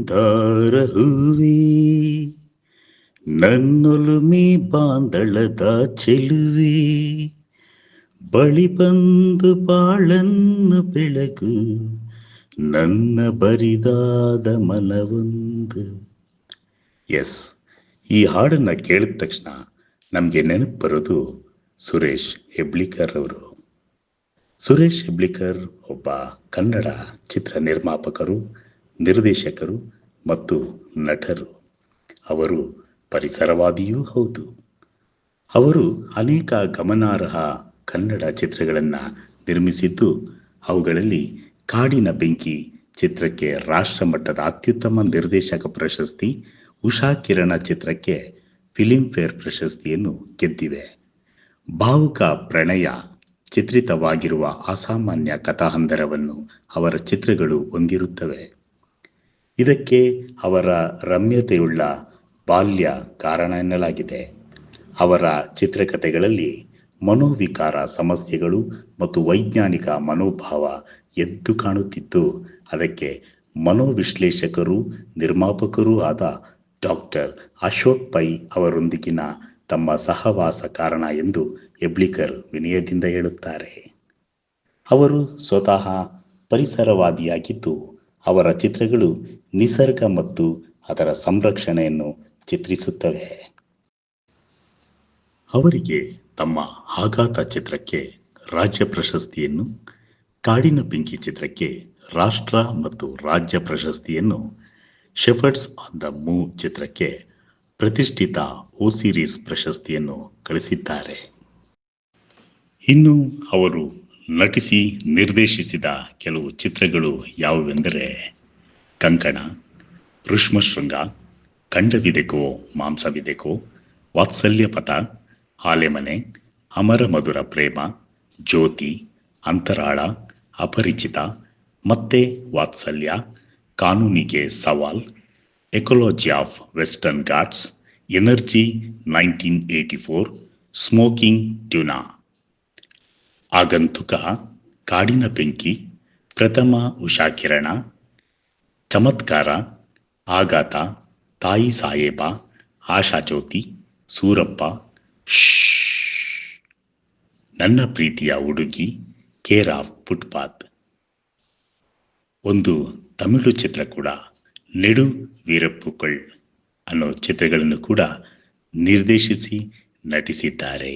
ಮಂದಾರ ಹೂವೇ ನನ್ನೊಲುಮೆ ಬಾಂದಳದ ಚೆಲುವೆ ಬಳಿ ಬಂದು ಬಾಳನ್ನು ಬೆಳಗು ನನ್ನ ಬರಿದಾದ ಮನವೊಂದು. ಎಸ್, ಈ ಹಾಡನ್ನು ಕೇಳಿದ ತಕ್ಷಣ ನಮಗೆ ನೆನಪು ಬರೋದು ಸುರೇಶ್ ಹೆಬ್ಳಿಕರ್ ಅವರು. ಸುರೇಶ್ ಹೆಬ್ಳಿಕರ್ ಒಬ್ಬ ಕನ್ನಡ ಚಿತ್ರ ನಿರ್ಮಾಪಕರು, ನಿರ್ದೇಶಕರು ಮತ್ತು ನಟರು. ಅವರು ಪರಿಸರವಾದಿಯೂ ಹೌದು. ಅವರು ಅನೇಕ ಗಮನಾರ್ಹ ಕನ್ನಡ ಚಿತ್ರಗಳನ್ನು ನಿರ್ಮಿಸಿದ್ದು, ಅವುಗಳಲ್ಲಿ ಕಾಡಿನ ಬೆಂಕಿ ಚಿತ್ರಕ್ಕೆ ರಾಷ್ಟ್ರಮಟ್ಟದ ಅತ್ಯುತ್ತಮ ನಿರ್ದೇಶಕ ಪ್ರಶಸ್ತಿ, ಉಷಾ ಕಿರಣ ಚಿತ್ರಕ್ಕೆ ಫಿಲ್ಮ್ಫೇರ್ ಪ್ರಶಸ್ತಿಯನ್ನು ಗೆದ್ದಿವೆ. ಭಾವುಕ ಪ್ರಣಯ ಚಿತ್ರಿತವಾಗಿರುವ ಅಸಾಮಾನ್ಯ ಕಥಾಹಂದರವನ್ನು ಅವರ ಚಿತ್ರಗಳು ಹೊಂದಿರುತ್ತವೆ. ಇದಕ್ಕೆ ಅವರ ರಮ್ಯತೆಯುಳ್ಳ ಬಾಲ್ಯ ಕಾರಣ ಎನ್ನಲಾಗಿದೆ. ಅವರ ಚಿತ್ರಕಥೆಗಳಲ್ಲಿ ಮನೋವಿಕಾರ ಸಮಸ್ಯೆಗಳು ಮತ್ತು ವೈಜ್ಞಾನಿಕ ಮನೋಭಾವ ಎದ್ದು ಕಾಣುತ್ತಿದ್ದು, ಅದಕ್ಕೆ ಮನೋವಿಶ್ಲೇಷಕರೂ ನಿರ್ಮಾಪಕರೂ ಆದ ಡಾಕ್ಟರ್ ಅಶೋಕ್ ಪೈ ಅವರೊಂದಿಗಿನ ತಮ್ಮ ಸಹವಾಸ ಕಾರಣ ಎಂದು ಹೆಬ್ಳಿಕರ್ ವಿನಯದಿಂದ ಹೇಳುತ್ತಾರೆ. ಅವರು ಸ್ವತಃ ಪರಿಸರವಾದಿಯಾಗಿದ್ದು, ಅವರ ಚಿತ್ರಗಳು ನಿಸರ್ಗ ಮತ್ತು ಅದರ ಸಂರಕ್ಷಣೆಯನ್ನು ಚಿತ್ರಿಸುತ್ತವೆ. ಅವರಿಗೆ ತಮ್ಮ ಆಘಾತ ಚಿತ್ರಕ್ಕೆ ರಾಜ್ಯ ಪ್ರಶಸ್ತಿಯನ್ನು, ಕಾಡಿನ ಬೆಂಕಿ ಚಿತ್ರಕ್ಕೆ ರಾಷ್ಟ್ರ ಮತ್ತು ರಾಜ್ಯ ಪ್ರಶಸ್ತಿಯನ್ನು, ಶೆಫರ್ಡ್ಸ್ ಆನ್ ದ ಮೂವ್ ಚಿತ್ರಕ್ಕೆ ಪ್ರತಿಷ್ಠಿತ ಓ ಸಿರೀಸ್ ಪ್ರಶಸ್ತಿಯನ್ನು ಗಳಿಸಿದ್ದಾರೆ. ಇನ್ನು ಅವರು ನಟಿಸಿ ನಿರ್ದೇಶಿಸಿದ ಕೆಲವು ಚಿತ್ರಗಳು ಯಾವುವೆಂದರೆ ಕಂಕಣ, ಋಷ್ಮಶೃಂಗ, ಖಂಡವಿದೆಕೋ ಮಾಂಸವಿದೆಕೋ, ವಾತ್ಸಲ್ಯಪಥ, ಆಲೆಮನೆ, ಅಮರ ಮಧುರ ಪ್ರೇಮ, ಜ್ಯೋತಿ, ಅಂತರಾಳ, ಅಪರಿಚಿತ, ಮತ್ತೆ ವಾತ್ಸಲ್ಯ, ಕಾನೂನಿಗೆ ಸವಾಲ್, ecology of western ghats, energy 1984, smoking tuna, ಆಗಂತುಕ, ಕಾಡಿನ ಬೆಂಕಿ, ಪ್ರಥಮ ಉಷಾ ಕಿರಣ, ಚಮತ್ಕಾರ, ಆಘಾತ, ತಾಯಿ ಸಾಹೇಬ, ಆಶಾಜ್ಯೋತಿ, ಸೂರಪ್ಪ, ನನ್ನ ಪ್ರೀತಿಯ ಹುಡುಗಿ, ಕೇರ್ ಆಫ್ ಫುಟ್ಪಾತ್. ಒಂದು ತಮಿಳು ಚಿತ್ರ ಕೂಡ, ನೆಡು ವೀರಪ್ಪುಗಳ್ ಅನ್ನೋ ಚಿತ್ರಗಳನ್ನು ಕೂಡ ನಿರ್ದೇಶಿಸಿ ನಟಿಸಿದ್ದಾರೆ.